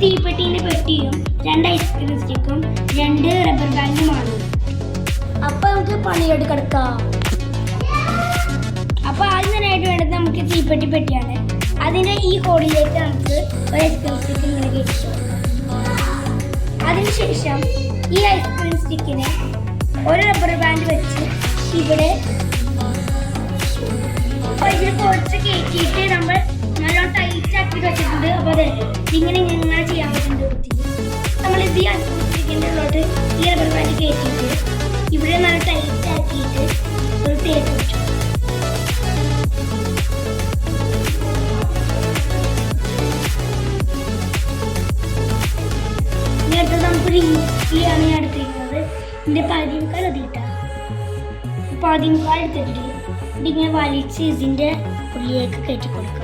തീപ്പെട്ടിന്റെ പെട്ടിയും 2 ice cream സ്റ്റിക്കും 2 rubber ബാൻഡുമാണ്. അപ്പൊ നമുക്ക് പണിയോട് കിടക്കാം. അപ്പൊ ആദ്യം തന്നെയായിട്ട് വേണ്ടത് നമുക്ക് തീപ്പെട്ടി പെട്ടിയാണ്. അതിന്റെ ഈ ഹോളിലേക്ക് നമുക്ക് ഒരു ഐസ്ക്രീം സ്റ്റിക്ക് ഇങ്ങനെ കയറ്റി കൊടുക്കാം. അതിനുശേഷം ഈ ഐസ്ക്രീം സ്റ്റിക്കിന് ഒരു റബ്ബർ ബാൻഡ് വെച്ച് ഇവിടെ ഇതിൽ കുറച്ച് കയറ്റിയിട്ട് നമ്മൾ നല്ലോണം ടൈറ്റ് ആക്കി വെച്ചിട്ടുണ്ട്. അപ്പോൾ അതെ ഇങ്ങനെ ചെയ്യാൻ പറ്റുന്നുണ്ട് കുത്തിക്ക്. നമ്മൾ ഇത് ഈ ഐസ്ക്രീം സ്റ്റിക്കിൻ്റെ ഉള്ളോട്ട് ഈ റബ്ബർ ബാൻഡ് കയറ്റിയിട്ട് ഇവിടെ നല്ല ടൈറ്റ് ആക്കിയിട്ട് ഒരു ടേപ്പ് വെച്ചു. ഇങ്ങനത്തെ നമുക്കൊരു ഈസിയാണ് ഞാൻ എടുത്തിരിക്കുന്നത്. ഇതിൻ്റെ പതിമുക്കാൽ അതിട്ടാണ്. പതിമുക്കാൽ എടുത്തിട്ട് ഇതിങ്ങനെ വലിച്ച് ഇതിൻ്റെ ഉള്ളിലേക്ക് കയറ്റി കൊടുക്കുക.